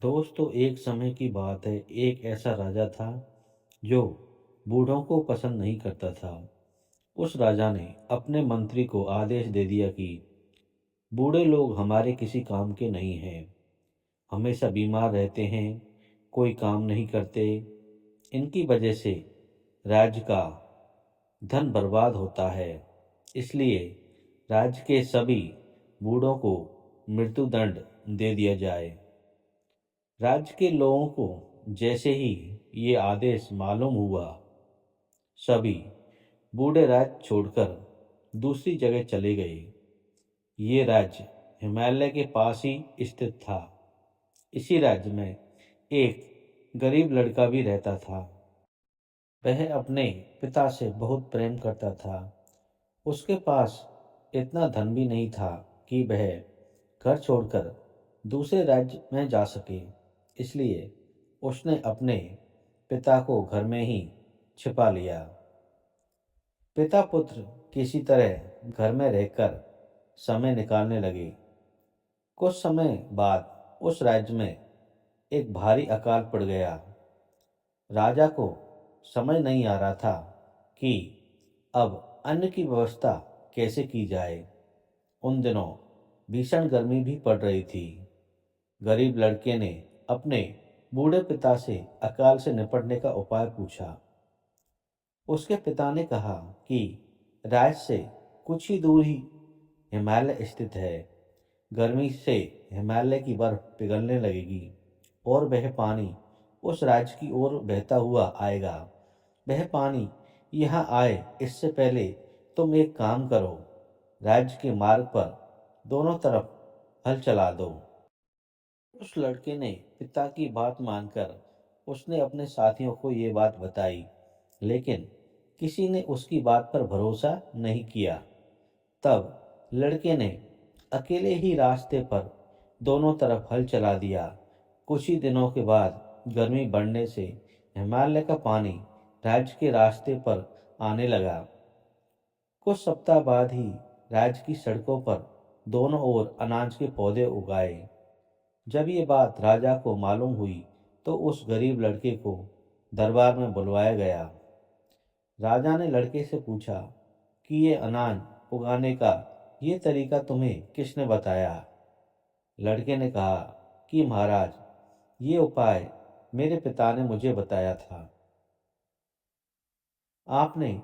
दोस्तों, एक समय की बात है। एक ऐसा राजा था जो बूढ़ों को पसंद नहीं करता था। उस राजा ने अपने मंत्री को आदेश दे दिया कि बूढ़े लोग हमारे किसी काम के नहीं हैं। हमेशा बीमार रहते हैं, कोई काम नहीं करते। इनकी वजह से राज्य का धन बर्बाद होता है। इसलिए राज्य के सभी बूढ़ों को मृत्युदंड दे दिया जाए। राज्य के लोगों को जैसे ही ये आदेश मालूम हुआ, सभी बूढ़े राज्य छोड़कर दूसरी जगह चले गए। ये राज्य हिमालय के पास ही स्थित था। इसी राज्य में एक गरीब लड़का भी रहता था। वह अपने पिता से बहुत प्रेम करता था। उसके पास इतना धन भी नहीं था कि वह घर छोड़कर दूसरे राज्य में जा सके। इसलिए उसने अपने पिता को घर में ही छिपा लिया। पिता पुत्र किसी तरह घर में रहकर समय निकालने लगे। कुछ समय बाद उस राज्य में एक भारी अकाल पड़ गया। राजा को समझ नहीं आ रहा था कि अब अन्न की व्यवस्था कैसे की जाए। उन दिनों भीषण गर्मी भी पड़ रही थी। गरीब लड़के ने अपने बूढ़े पिता से अकाल से निपटने का उपाय पूछा। उसके पिता ने कहा कि राज्य से कुछ ही दूर ही हिमालय स्थित है। गर्मी से हिमालय की बर्फ पिघलने लगेगी और वह पानी उस राज्य की ओर बहता हुआ आएगा। वह पानी यहाँ आए इससे पहले तुम एक काम करो, राज्य के मार्ग पर दोनों तरफ हल चला दो। उस लड़के ने पिता की बात मानकर उसने अपने साथियों को ये बात बताई, लेकिन किसी ने उसकी बात पर भरोसा नहीं किया। तब लड़के ने अकेले ही रास्ते पर दोनों तरफ हल चला दिया। कुछ ही दिनों के बाद गर्मी बढ़ने से हिमालय का पानी राज्य के रास्ते पर आने लगा। कुछ सप्ताह बाद ही राज्य की सड़कों पर दोनों ओर अनाज के पौधे उगाए। जब ये बात राजा को मालूम हुई तो उस गरीब लड़के को दरबार में बुलवाया गया। राजा ने लड़के से पूछा कि ये अनाज उगाने का ये तरीका तुम्हें किसने बताया। लड़के ने कहा कि महाराज, ये उपाय मेरे पिता ने मुझे बताया था। आपने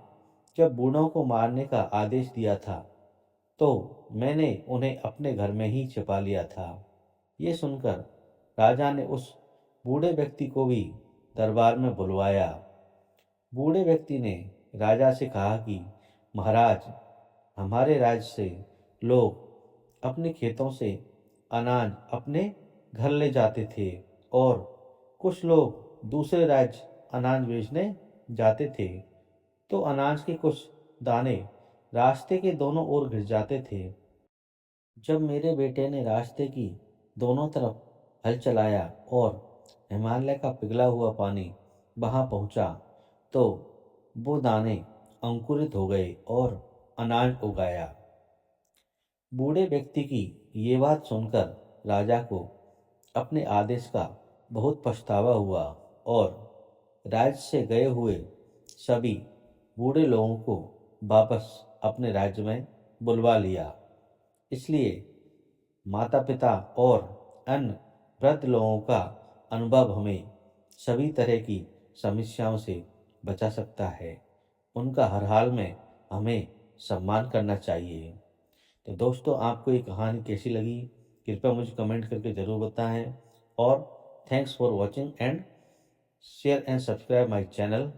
जब बूढ़ों को मारने का आदेश दिया था तो मैंने उन्हें अपने घर में ही छिपा लिया था। ये सुनकर राजा ने उस बूढ़े व्यक्ति को भी दरबार में बुलवाया। बूढ़े व्यक्ति ने राजा से कहा कि महाराज, हमारे राज्य से लोग अपने खेतों से अनाज अपने घर ले जाते थे और कुछ लोग दूसरे राज्य अनाज बेचने जाते थे, तो अनाज के कुछ दाने रास्ते के दोनों ओर गिर जाते थे। जब मेरे बेटे ने रास्ते की दोनों तरफ हल चलाया और हिमालय का पिघला हुआ पानी वहां पहुंचा, तो वो दाने अंकुरित हो गए और अनाज उगाया। बूढ़े व्यक्ति की ये बात सुनकर राजा को अपने आदेश का बहुत पछतावा हुआ और राज्य से गए हुए सभी बूढ़े लोगों को वापस अपने राज्य में बुलवा लिया। इसलिए माता पिता और अन्य वृद्ध लोगों का अनुभव हमें सभी तरह की समस्याओं से बचा सकता है। उनका हर हाल में हमें सम्मान करना चाहिए। तो दोस्तों, आपको ये कहानी कैसी लगी, कृपया मुझे कमेंट करके ज़रूर बताएं। और thanks for watching and share and subscribe my channel.